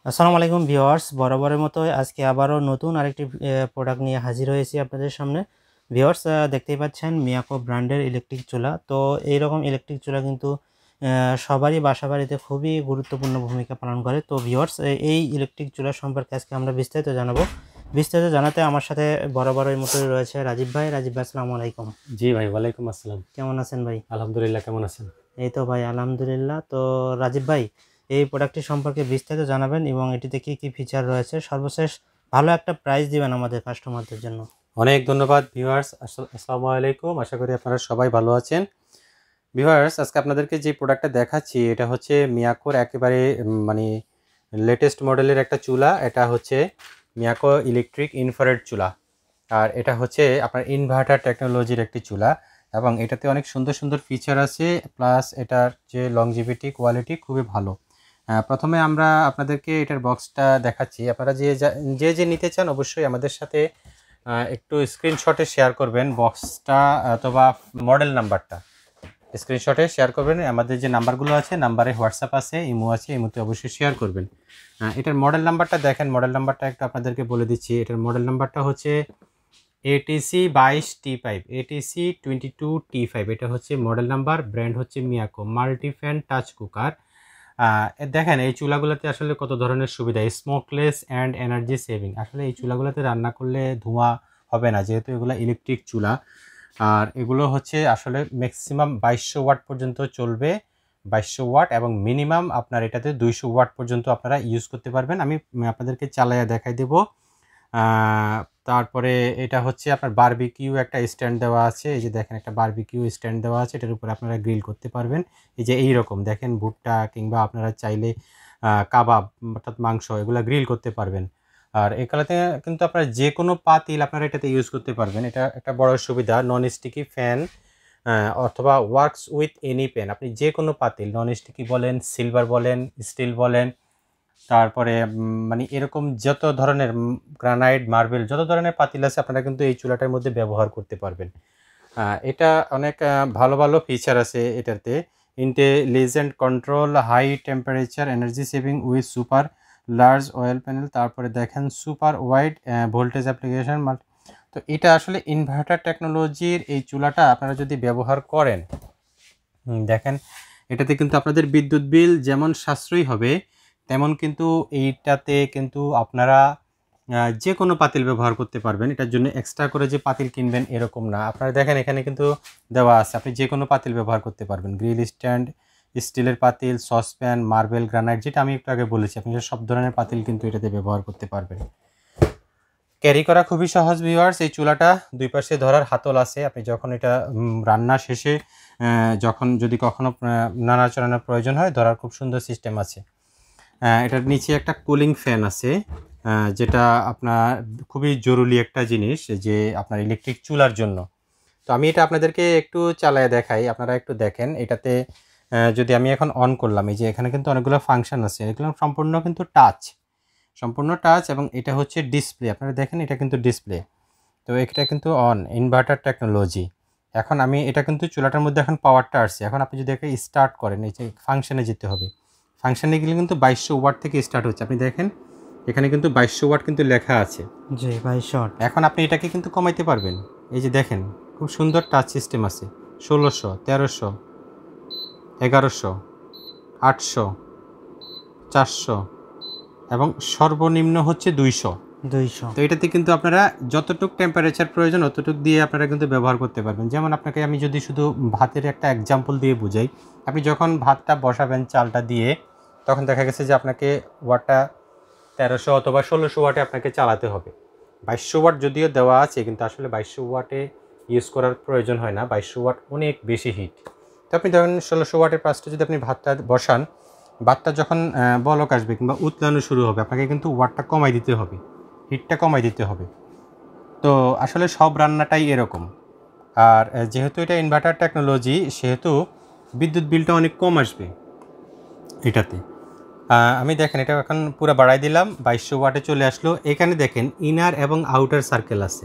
আসসালামু আলাইকুম ভিউয়ার্স, বরাবরের মতো আজকে আবারও নতুন আরেকটি প্রোডাক্ট নিয়ে হাজির হয়েছি আপনাদের সামনে। ভিউয়ার্স, দেখতেই পাচ্ছেন মিয়াকো ব্র্যান্ডের ইলেকট্রিক চুলা। তো এইরকম ইলেকট্রিক চুলা কিন্তু সবারই বাসাবাড়িতে খুবই গুরুত্বপূর্ণ ভূমিকা পালন করে। তো ভিউয়ার্স, এই ইলেকট্রিক চুলা সম্পর্কে আজকে আমরা বিস্তারিত জানাবো। বিস্তারিত জানাতে আমার সাথে বরাবরের মতোই রয়েছে রাজীব ভাই। রাজীব ভাই, আসসালামু আলাইকুম। জি ভাই, ওয়ালাইকুম আসসালাম। কেমন আছেন ভাই? আলহামদুলিল্লাহ, কেমন আছেন? এই তো ভাই, আলহামদুলিল্লাহ। তো রাজীব ভাই, এই প্রোডাক্টটি সম্পর্কে বিস্তারিত জানাবেন এবং এটিতে কি কি ফিচার রয়েছে, সর্বশেষ ভালো একটা প্রাইস দিবেন আমাদের কাস্টমারদের জন্য। অনেক ধন্যবাদ ভিউয়ার্স। আসসালামু আলাইকুম, আশা করি আপনারা সবাই ভালো আছেন। ভিউয়ার্স, আজকে আপনাদেরকে যে প্রোডাক্টটা দেখাচ্ছি এটা হচ্ছে মিয়াকোর একেবারে মানে লেটেস্ট মডেলের একটা চুলা। এটা হচ্ছে মিয়াকো ইলেকট্রিক ইনফ্রারেড চুলা, আর এটা হচ্ছে আপনার ইনভার্টার টেকনোলজির একটি চুলা এবং এটাতে অনেক সুন্দর সুন্দর ফিচার আছে, প্লাস এটার যে লংজিভিটি কোয়ালিটি খুবই ভালো। প্রথমে আমরা আপনাদেরকে এটার বক্সটা দেখাচ্ছি। আপনারা যে নিতে চান অবশ্যই আমাদের সাথে একটু স্ক্রিনশটে শেয়ার করবেন বক্সটা অথবা মডেল নাম্বারটা স্ক্রিনশটে শেয়ার করবেন। আমাদের যে নাম্বারগুলো আছে, নাম্বারে হোয়াটসঅ্যাপ আছে, ইমো আছে, ইমোতে অবশ্যই শেয়ার করবেন। এটার মডেল নাম্বারটা দেখেন, মডেল নাম্বারটা একটু আপনাদেরকে বলে দিচ্ছি। এটার মডেল নাম্বারটা হচ্ছে ATC 22T5, ATC 22T5। এটা হচ্ছে মডেল নাম্বার, ব্র্যান্ড হচ্ছে মিয়াকো, মাল্টিফ্যান টাচ কুকার। দেখেন এই চুলাগুলোতে আসলে কত ধরনের সুবিধা, স্মোকলেস অ্যান্ড এনার্জি সেভিং। আসলে এই চুলাগুলোতে রান্না করলে ধোঁয়া হবে না, যেহেতু এগুলো ইলেকট্রিক চুলা। আর এগুলো হচ্ছে আসলে ম্যাক্সিমাম 2200 ওয়াট পর্যন্ত চলবে, 2200 ওয়াট, এবং মিনিমাম আপনার এটাতে 200 ওয়াট পর্যন্ত আপনারা ইউজ করতে পারবেন। আমি আপনাদেরকে চালাইয়া দেখাই দেব। তারপরে এটা হচ্ছে আপনার বারবিকিউ একটা স্ট্যান্ড দেওয়া আছে। এই যে দেখেন, একটা বারবিকিউ স্ট্যান্ড দেওয়া আছে, এটার উপর আপনারা গ্রিল করতে পারবেন। এই যে এইরকম দেখেন, ভুট্টা কিংবা আপনারা চাইলে কাবাব অর্থাৎ মাংস এগুলো গ্রিল করতে পারবেন। আর এগুলোতে কিন্তু আপনারা যে কোনো পাতিল আপনারা এটাতে ইউজ করতে পারবেন। এটা একটা বড় সুবিধা। নন স্টিকি ফ্যান অথবা ওয়ার্কস উইথ এনি প্যান, আপনি যে কোনো পাতিল, নন স্টিকি বলেন, সিলভার বলেন, স্টিল বলেন, তারপরে মানে এরকম যত ধরনের গ্রানাইট, মার্বেল, যত ধরনের পাতিল আছে আপনারা কিন্তু এই চুলাটার মধ্যে ব্যবহার করতে পারবেন। এটা অনেক ভালো ভালো ফিচার আছে এটাতে। Intelligent control, high temperature, energy saving with super large oil panel, তারপরে দেখেন সুপার ওয়াইড ভোল্টেজ অ্যাপ্লিকেশন। তো এটা আসলে ইনভার্টার টেকনোলজির এই চুলাটা আপনারা যদি ব্যবহার করেন, দেখেন এটাতে কিন্তু আপনাদের বিদ্যুৎ বিল যেমন সাশ্রয়ী হবে, তেমন কিন্তু এইটাতে কিন্তু আপনারা যে কোনো পাতিল ব্যবহার করতে পারবেন। এটার জন্য এক্সট্রা করে যে পাতিল কিনবেন এরকম না। আপনারা দেখেন এখানে কিন্তু দেওয়া আছে, আপনি যে কোনো পাতিল ব্যবহার করতে পারবেন। গ্রিল স্ট্যান্ড, স্টিলের পাতিল, সসপ্যান, মার্বেল, গ্রানাইট, যেটা আমি একটু আগে বলেছি, আপনি সব ধরনের পাতিল কিন্তু এটাতে ব্যবহার করতে পারবেন। ক্যারি করা খুবই সহজ ভিউয়ার্স। এই চুলাটা দুই পাশে ধরার হাতল আছে। আপনি যখন এটা রান্না শেষে যখন যদি কখনো নাড়াচাড়ানোর প্রয়োজন হয়, ধরার খুব সুন্দর সিস্টেম আছে। এটার নিচে একটা কুলিং ফ্যান আছে, যেটা আপনার খুবই জরুরি একটা জিনিস যে আপনার ইলেকট্রিক চুলার জন্য। তো আমি এটা আপনাদেরকে একটু চালায় দেখাই, আপনারা একটু দেখেন। এটাতে যদি আমি এখন অন করলাম, এই যে এখানে কিন্তু অনেকগুলো ফাংশন আছে, এগুলো সম্পূর্ণ কিন্তু সম্পূর্ণ টাচ, এবং এটা হচ্ছে ডিসপ্লে। আপনারা দেখেন এটা কিন্তু ডিসপ্লে। তো এটা কিন্তু অন, ইনভার্টার টেকনোলজি। এখন আমি এটা কিন্তু চুলাটার মধ্যে এখন পাওয়ারটা আসছে। এখন আপনি যদি একে স্টার্ট করেন, এই যে ফাংশনে যেতে হবে, ফাংশনে গেলে কিন্তু 2200 ওয়াট থেকে স্টার্ট হচ্ছে। আপনি দেখেন এখানে কিন্তু 2200 ওয়াট কিন্তু লেখা আছে। জি, 2200 ওয়াট। এখন আপনি এটাকে কিন্তু কমাইতে পারবেন। এই যে দেখেন, খুব সুন্দর টাচ সিস্টেম আছে। 1600, 1300, 1100, 800, 400 এবং সর্বনিম্ন হচ্ছে 200। তো এটাতে কিন্তু আপনারা যতটুক টেম্পারেচার প্রয়োজন অতটুক দিয়ে আপনারা কিন্তু ব্যবহার করতে পারবেন। যেমন আপনাকে আমি যদি শুধু ভাতের একটা এক্সাম্পল দিয়ে বুঝাই, আপনি যখন ভাতটা বসাবেন চালটা দিয়ে, তখন দেখা গেছে যে আপনাকে ওয়াটটা 1300 অথবা 1600 ওয়াটে আপনাকে চালাতে হবে। 2200 ওয়াট যদিও দেওয়া আছে, কিন্তু আসলে 2200 ওয়াটে ইউজ করার প্রয়োজন হয় না। 2200 ওয়াট অনেক বেশি হিট। তো আপনি ধরেন 1600 ওয়াটের পাশটা যদি আপনি ভাতটা বসান, ভাতটা যখন বলক আসবে কিংবা উতলানো শুরু হবে, আপনাকে কিন্তু ওয়াটটা কমাই দিতে হবে, হিটটা কমাই দিতে হবে। তো আসলে সব রান্নাটাই এরকম। আর যেহেতু এটা ইনভার্টার টেকনোলজি, সেহেতু বিদ্যুৎ বিলটা অনেক কম আসবে এটাতে। আমি দেখেন এটা এখন পুরো বাড়াই দিলাম, 2200 ওয়াটে চলে আসলো। এখানে দেখেন ইনার এবং আউটার সার্কেল আছে।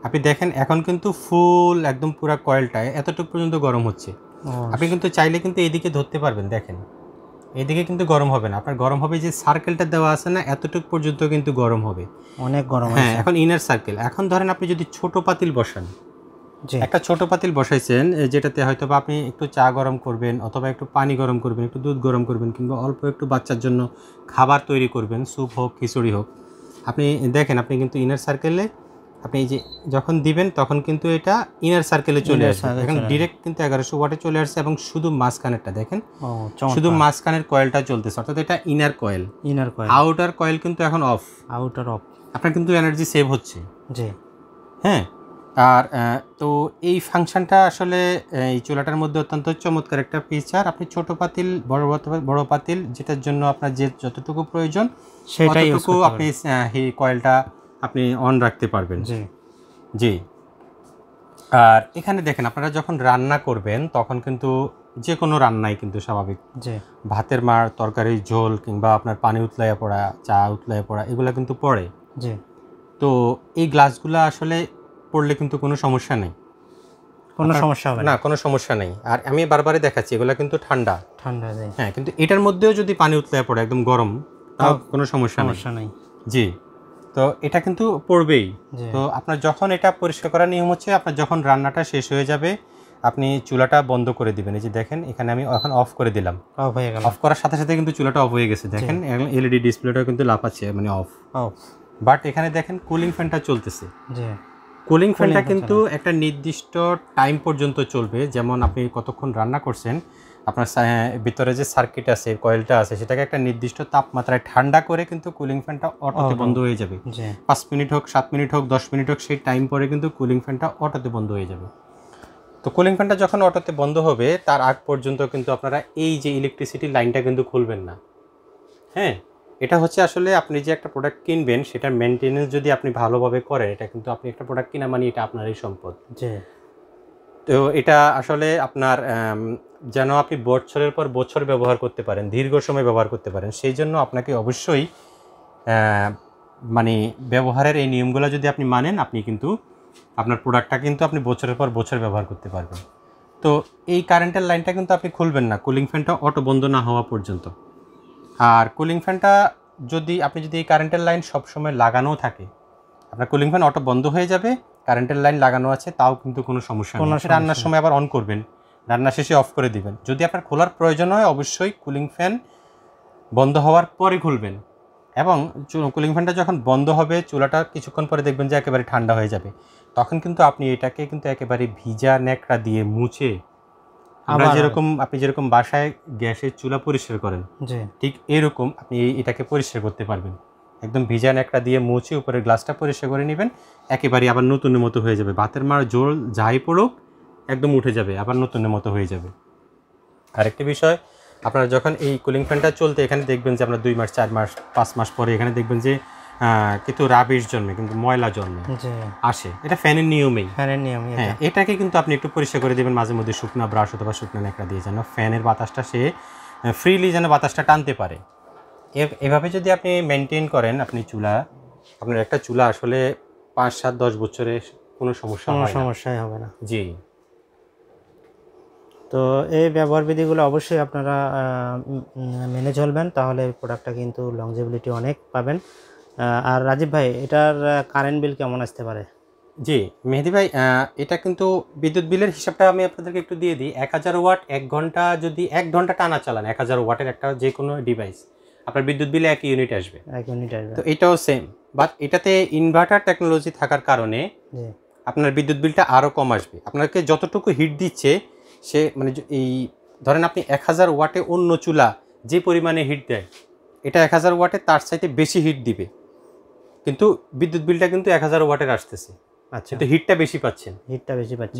আপনি দেখেন এখন কিন্তু ফুল একদম পুরো কয়েলটায় এতটুকু পর্যন্ত গরম হচ্ছে। আপনি কিন্তু চাইলে কিন্তু এইদিকে ধরতে পারবেন, দেখেন এদিকে কিন্তু গরম হবে না, আপনার গরম হবে যে সার্কেলটা দেওয়া আছে না, এতটুকু পর্যন্ত কিন্তু গরম হবে, অনেক গরম হ্যাঁ। আছে। এখন ইনার সার্কেল, এখন ধরেন আপনি যদি ছোট পাতিল বসান, জি একটা ছোট পাতিল বসাইছেন যেটাতে হয়তো বা আপনি একটু চা গরম করবেন অথবা একটু পানি গরম করবেন, একটু দুধ গরম করবেন, কিংবা অল্প একটু বাচ্চার জন্য খাবার তৈরি করবেন, স্যুপ হোক খিচুড়ি হোক, আপনি দেখেন আপনি কিন্তু ইনার সার্কেলে আপনি এই যে যখন দিবেন তখন কিন্তু এটা ইনার সার্কেলে চলে Inner আসবে। circle এখন চলে আসবে। ডিরেক্ট কিন্তু 1100 ওয়াটে চলে আসছে, এবং শুধু মাঝখানেরটা দেখেন, ও শুধু চমৎকার। মাঝখানের কয়েলটা চলতেছে, অর্থাৎ এটা inner coil. Inner coil, outer coil কিন্তু এখন অফ, আউটার অফ। আপনার কিন্তু এনার্জি সেভ হচ্ছে, জি হ্যাঁ। আর তো এই ফাংশনটা আসলে এই চুলাটার মধ্যে অত্যন্ত চমৎকার একটা ফিচার। আপনি ছোট পাতিল, বড় পাতিল, যেটার জন্য আপনার যে যতটুকু প্রয়োজন সেটাই ইউজ ততটুকু করতে আপনি এই কয়েলটা আপনি অন রাখতে পারবেন। জি জি। আর এখানে দেখেন আপনারা যখন রান্না করবেন তখন কিন্তু যে কোনো রান্নাই কিন্তু স্বাভাবিক, জি ভাতের মার, তরকারির ঝোল, কিংবা আপনার পানি উতলাইয়া পড়া, চা উতলাইয়া পড়া, এগুলো কিন্তু পড়ে। জি। তো এই গ্লাসগুলো আসলে পড়লে কিন্তু কোনো সমস্যা নেই, কোনো সমস্যা হবে না, না। কোনো সমস্যা নেই। আর আমি বারবারই দেখাচ্ছি এগুলো কিন্তু ঠান্ডা, ঠান্ডা জি। হ্যাঁ, কিন্তু এটার মধ্যেও যদি পানি উতলাইয়া পড়ে একদম গরম, তাও কোনো সমস্যা নেই। সমস্যা নেই। জি। তো এটা কিন্তু পড়বেই। জি তো আপনার যখন এটা পরিষ্কার করার নিয়ম হচ্ছে, আপনার যখন রান্নাটা শেষ হয়ে যাবে আপনি চুলাটা বন্ধ করে দিবেন। এই যে দেখেন এখানে আমি এখন অফ করে দিলাম, অফ হয়ে গেল। অফ করার সাথে সাথে কিন্তু চুলাটা অফ হয়ে গেছে, দেখেন এলইডি ডিসপ্লেটাও কিন্তু লাফাচ্ছে, মানে অফ। অফ। বাট এখানে দেখেন কুলিং ফ্যানটা চলতেছে। জি কুলিং ফ্যানটা fan কিন্তু একটা নির্দিষ্ট টাইম পর্যন্ত চলবে, যেমন আপনি কতক্ষণ রান্না করছেন, আপনার ভিতরে যে সার্কিট আছে, কয়েলটা আছে, সেটাকে একটা নির্দিষ্ট তাপমাত্রায় ঠান্ডা করে কিন্তু কুলিং ফ্যানটা অটোতে বন্ধ হয়ে যাবে। জি 5 মিনিট হোক, 7 মিনিট হোক, 10 মিনিট হোক, সেই টাইম পরে কিন্তু কুলিং ফ্যানটা অটোতে বন্ধ হয়ে যাবে। তো কুলিং ফ্যানটা যখন অটোতে বন্ধ হবে তার আগ পর্যন্ত কিন্তু আপনারা এই যে ইলেকট্রিসিটি লাইনটা কিন্তু খুলবেন না, হ্যাঁ। এটা হচ্ছে আসলে আপনি যে একটা প্রোডাক্ট কিনবেন সেটার মেনটেনেন্স যদি আপনি ভালোভাবে করেন, এটা কিন্তু আপনি একটা প্রোডাক্ট কিনা মানে এটা আপনারই সম্পদ। জি তো এটা আসলে আপনার যেন আপনি বছরের পর বছর ব্যবহার করতে পারেন, দীর্ঘ সময় ব্যবহার করতে পারেন, সেই জন্য আপনাকে অবশ্যই মানে ব্যবহারের এই নিয়মগুলো যদি আপনি মানেন, আপনি কিন্তু আপনার প্রোডাক্টটা কিন্তু আপনি বছরের পর বছর ব্যবহার করতে পারবেন। তো এই কারেন্টের লাইনটা কিন্তু আপনি খুলবেন না কুলিং ফ্যানটা অটো বন্ধ না হওয়া পর্যন্ত। আর কুলিং ফ্যানটা যদি এই কারেন্টের লাইন সবসময় লাগানো থাকে, আপনার কুলিং ফ্যান অটো বন্ধ হয়ে যাবে, কারেন্টের লাইন লাগানো আছে, তাও কিন্তু কোনো সমস্যা নেই। রান্নার সময় আবার অন করবেন, রান্না শেষে অফ করে দিবেন। যদি আপনার খোলার প্রয়োজন হয় অবশ্যই কুলিং ফ্যান বন্ধ হওয়ার পরে খুলবেন, এবং কুলিং ফ্যানটা যখন বন্ধ হবে চুলাটা কিছুক্ষণ পরে দেখবেন যে একেবারে ঠান্ডা হয়ে যাবে, তখন কিন্তু আপনি এটাকে কিন্তু একেবারে ভিজা ন্যাকড়া দিয়ে মুছে, আমরা আপনি যেরকম বাসায় গ্যাসের চুলা পরিষ্কার করেন, জি ঠিক এরকম আপনি এটাকে পরিষ্কার করতে পারবেন। একদম ভিজা ন্যাকড়া দিয়ে মুছে উপরে গ্লাসটা পরিষ্কার করে নেবেন, একেবারে আবার নতুনের মতো হয়ে যাবে। ভাতের মার জোর যাই পড়ুক একদম উঠে যাবে, আবার নতুনের মতো হয়ে যাবে। আরেকটি বিষয়, আপনারা যখন এই কুলিং ফ্যানটা চলতে এখানে দেখবেন যে আপনার 2 মাস, 4 মাস, 5 মাস পরে এখানে দেখবেন যে কিন্তু রাবিশ জন্মে, কিন্তু ময়লা জন্মে আসে, এটা ফ্যানের নিয়মেই। হ্যাঁ, এটাকে কিন্তু আপনি একটু পরিষ্কার করে দেবেন মাঝে মধ্যে, শুকনা ব্রাশ অথবা শুকনা ন্যাকড়া দিয়ে, যেন ফ্যানের বাতাসটা সে ফ্রিলি যেন বাতাসটা টানতে পারে। এভাবে যদি আপনি মেনটেন করেন আপনি চুলা, আপনার একটা চুলা আসলে 5, 7, 10 বছরে কোনো সমস্যাই হবে না। জি। তো এই ব্যবহার বিধিগুলো অবশ্যই আপনারা মেনে চলবেন, তাহলে প্রোডাক্টটা কিন্তু লংজিভিটি অনেক পাবেন। আর রাজীব ভাই, এটার কারেন্ট বিল কেমন আসতে পারে? জি মেহেদি ভাই, এটা কিন্তু বিদ্যুৎ বিলের হিসাবটা আমি আপনাদেরকে একটু দিয়ে দিই। 1000 ওয়াট 1 ঘন্টা, যদি 1 ঘন্টা টানা চালান 1000 ওয়াটের একটা যে কোনো ডিভাইস, আপনার বিদ্যুৎ বিলে 1 ইউনিট আসবে। 1 ইউনিট আসবে। তো এটাও সেম, বাট এটাতে ইনভার্টার টেকনোলজি থাকার কারণে আপনার বিদ্যুৎ বিলটা আরও কম আসবে। আপনাকে যতটুকু হিট দিচ্ছে সে, মানে এই ধরেন আপনি 1000 ওয়াটে অন্য চুলা যে পরিমাণে হিট দেয়, এটা 1000 ওয়াটে তার চাইতে বেশি হিট দিবে, কিন্তু বিদ্যুৎ বিলটা কিন্তু 1000 ওয়াটের আসতেছে। আচ্ছা, তো হিটটা বেশি পাচ্ছেন।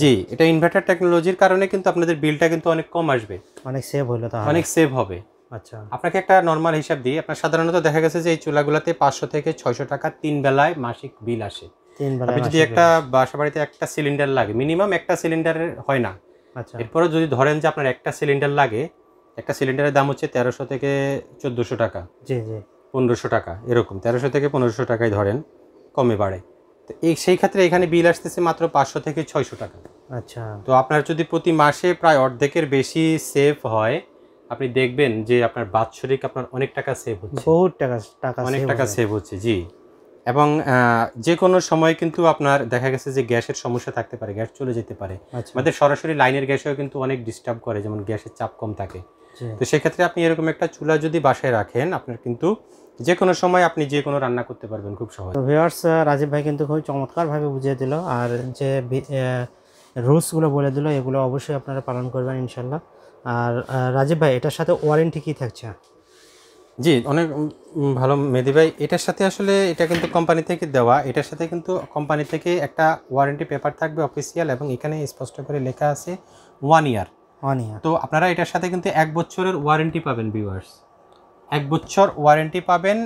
জি, এটা ইনভার্টার টেকনোলজির কারণে কিন্তু আপনাদের বিলটা কিন্তু অনেক কম আসবে, অনেক সেভ হলো, তাহলে অনেক সেভ হবে। আচ্ছা, আপনাকে একটা নর্মাল হিসাব দিই। আপনার সাধারণত দেখা গেছে যে এই চুলাগুলোতে 500 থেকে 600 টাকা 3 বেলায় মাসিক বিল আসে। আপনি যদি একটা বাসা বাড়িতে একটা সিলিন্ডার লাগে, মিনিমাম একটা সিলিন্ডারের হয় না, আচ্ছা, এরপরে যদি ধরেন যে আপনার একটা সিলিন্ডার লাগে, একটা সিলিন্ডারের দাম হচ্ছে 1300 থেকে 1400 টাকা, জি জি 1500 টাকা, এরকম 1300 থেকে 1500 টাকায় ধরেন, কমে বাড়ে। তো সেই ক্ষেত্রে এখানে বিল আসতেছে মাত্র 500 থেকে 600 টাকা। আচ্ছা, তো আপনার যদি প্রতি মাসে প্রায় অর্ধেকের বেশি সেভ হয়, আপনি দেখবেন যে আপনার বাৎসরিক আপনার অনেক টাকা সেভ হচ্ছে, বহুত টাকা টাকা অনেক save টাকা হবে। সেভ হচ্ছে। জি, এবং যে কোনো সময় কিন্তু আপনার দেখা গেছে যে গ্যাসের সমস্যা থাকতে পারে, গ্যাস চলে যেতে পারে। আচ্ছা, আমাদের সরাসরি লাইনের গ্যাসেও কিন্তু অনেক ডিস্টার্ব করে, যেমন গ্যাসের চাপ কম থাকে। জি। তো সেক্ষেত্রে আপনি এরকম একটা চুলা যদি বাসায় রাখেন, আপনার কিন্তু যে কোনো সময় আপনি যে কোনো রান্না করতে পারবেন খুব সহজ। তো ভিউয়ার্স, রাজীব ভাই কিন্তু খুবই চমৎকারভাবে বুঝিয়ে দিল, আর যে রুলসগুলো বলে দিল এগুলো অবশ্যই আপনারা পালন করবেন ইনশাল্লাহ। আর রাজীব ভাই, এটার সাথে ওয়ারেন্টি কি থাকছে? জি, অনেক ভালো মেহেদী ভাই। এটার সাথে আসলে এটা কিন্তু কোম্পানি থেকে দেওয়া, এটার সাথে কিন্তু কোম্পানি থেকে একটা ওয়ারেন্টি পেপার থাকবে অফিসিয়াল, এবং এখানে স্পষ্ট করে লেখা আছে 1 ইয়ার। 1 ইয়ার। তো আপনারা এটার সাথে কিন্তু 1 বছরের ওয়ারেন্টি পাবেন ভিউয়ার্স, 1 বছর ওয়ারেন্টি পাবেন।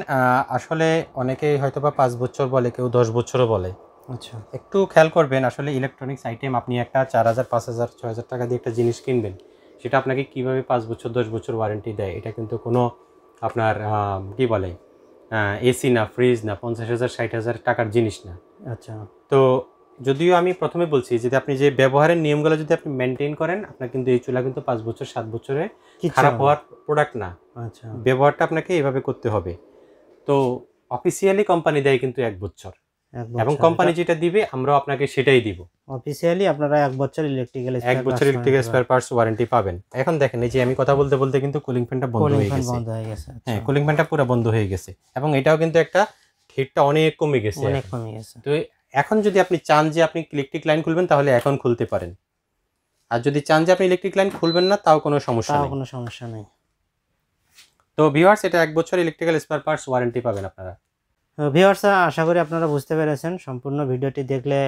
আসলে অনেকেই হয়তো বা 5 বছর বলে, কেউ 10 বছরও বলে। আচ্ছা, একটু খেয়াল করবেন, আসলে ইলেকট্রনিক্স আইটেম আপনি একটা 4000, 5000, 6000 টাকা দিয়ে একটা জিনিস কিনবেন, সেটা আপনাকে কিভাবে 5 বছর 10 বছর ওয়ারেন্টি দেয়? এটা কিন্তু কোনো আপনার কি বলে এসি না, ফ্রিজ না, 50,000 60,000 টাকার জিনিস না। আচ্ছা, তো যদিও আমি প্রথমে বলছি যদি আপনি যে ব্যবহারের নিয়মগুলো যদি আপনি মেনটেন করেন, আপনার কিন্তু এই চুলা কিন্তু 5 বছর 7 বছরে কিচ্ছু খারাপ হবে না। হওয়ার প্রোডাক্ট না। আচ্ছা, ব্যবহারটা আপনাকে এভাবে করতে হবে। তো অফিসিয়ালি কোম্পানি দেয় কিন্তু 1 বছর, 1 এবং বছর। কোম্পানি যেটা দিবে আমরাও আপনাকে সেটাই দিব। অফিসিয়ালি আপনারা 1 বছর ইলেকট্রিক্যাল 1 স্পেয়ার বছর parts electrical spare parts warranty পাবেন। এখন দেখেন, এই যে আমি কথা বলতে বলতে কিন্তু কুলিং ফ্যানটা বন্ধ কুলিং হয়ে ফ্যান গেছে। বন্ধ হয়ে গেছে। আচ্ছা, হ্যাঁ, কুলিং ফ্যানটা পুরো বন্ধ হয়ে গেছে, এবং এটাও কিন্তু একটা হিটটা অনেক কমে গেছে অনেক এখন। কমে গেছে। তো এখন যদি আপনি চান যে আপনি ইলেকট্রিক লাইন খুলবেন, তাহলে এখন খুলতে পারেন। আর যদি চান যে আপনি ইলেকট্রিক লাইন খুলবেন না, তাও কোনো সমস্যা তাও নেই। কোনো সমস্যা নেই। তো ভিউয়ার্স, এটা 1 বছর ইলেকট্রিক্যাল স্পেয়ার পার্টস ওয়ারেন্টি পাবেন আপনারা। ভিউয়ার্স, আশা করি আপনারা বুঝতে পেরেছেন। সম্পূর্ণ ভিডিওটি দেখলে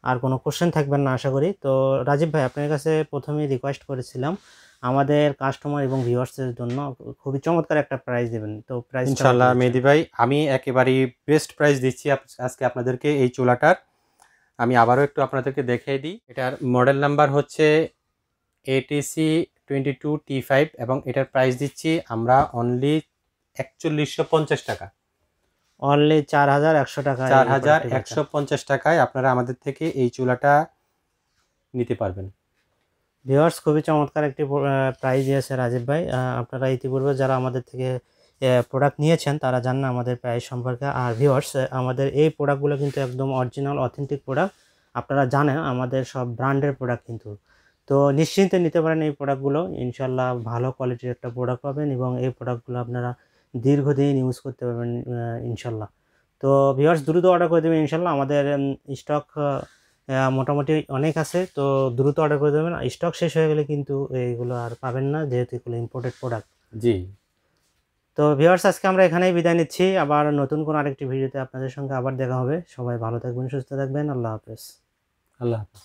আর কোনো কোশ্চেন থাকবেন না আশা করি। তো রাজীব ভাই, আপনার কাছে প্রথমেই রিকোয়েস্ট করেছিলাম আমাদের কাস্টমার এবং ভিউয়ার্সের জন্য খুবই চমৎকার একটা প্রাইস দেবেন। তো প্রাইসটা ইনশাআল্লাহ মেহেদী ভাই, আমি একেবারেই বেস্ট প্রাইস দিচ্ছি আজকে আপনাদেরকে এই চুলাটার। আমি আবারও একটু আপনাদেরকে দেখিয়ে দিই। এটার মডেল নাম্বার হচ্ছে ATC 22T5, এবং এটার প্রাইস দিচ্ছি আমরা অনলি 4150 টাকা। অনলি 4100 টাকা। 4150 টাকায় আপনারা আমাদের থেকে এই চুলাটা নিতে পারবেন। ভিউয়ার্স, খুবই চমৎকার একটি প্রাইস দিয়েছে রাজীব ভাই। আপনারা ইতিপূর্বে যারা আমাদের থেকে প্রোডাক্ট নিয়েছেন তারা জানেন আমাদের প্রাইস সম্পর্কে। আর ভিউয়ার্স, আমাদের এই প্রোডাক্টগুলো কিন্তু একদম অরিজিনাল অথেন্টিক প্রোডাক্ট। আপনারা জানেন আমাদের সব ব্র্যান্ডের প্রোডাক্ট কিন্তু। তো নিশ্চিন্তে নিতে পারেন এই প্রোডাক্টগুলো, ইনশাল্লাহ ভালো কোয়ালিটির একটা প্রোডাক্ট পাবেন, এবং এই প্রোডাক্টগুলো আপনারা দীর্ঘদিন ইউজ করতে পারবেন ইনশাল্লাহ। তো ভিউয়ার্স, দ্রুত অর্ডার করে দেবেন ইনশাল্লাহ। আমাদের স্টক মোটামুটি অনেক আছে, তো দ্রুত অর্ডার করে দেবেন। স্টক শেষ হয়ে গেলে কিন্তু এইগুলো আর পাবেন না, যেহেতু এগুলো ইম্পোর্টেড প্রোডাক্ট। জি, তো ভিউয়ার্স, আজকে আমরা এখানেই বিদায় নিচ্ছি। আবার নতুন কোনো আরেকটি ভিডিওতে আপনাদের সঙ্গে আবার দেখা হবে। সবাই ভালো থাকবেন, সুস্থ থাকবেন। আল্লাহ হাফেজ। আল্লাহ হাফেজ।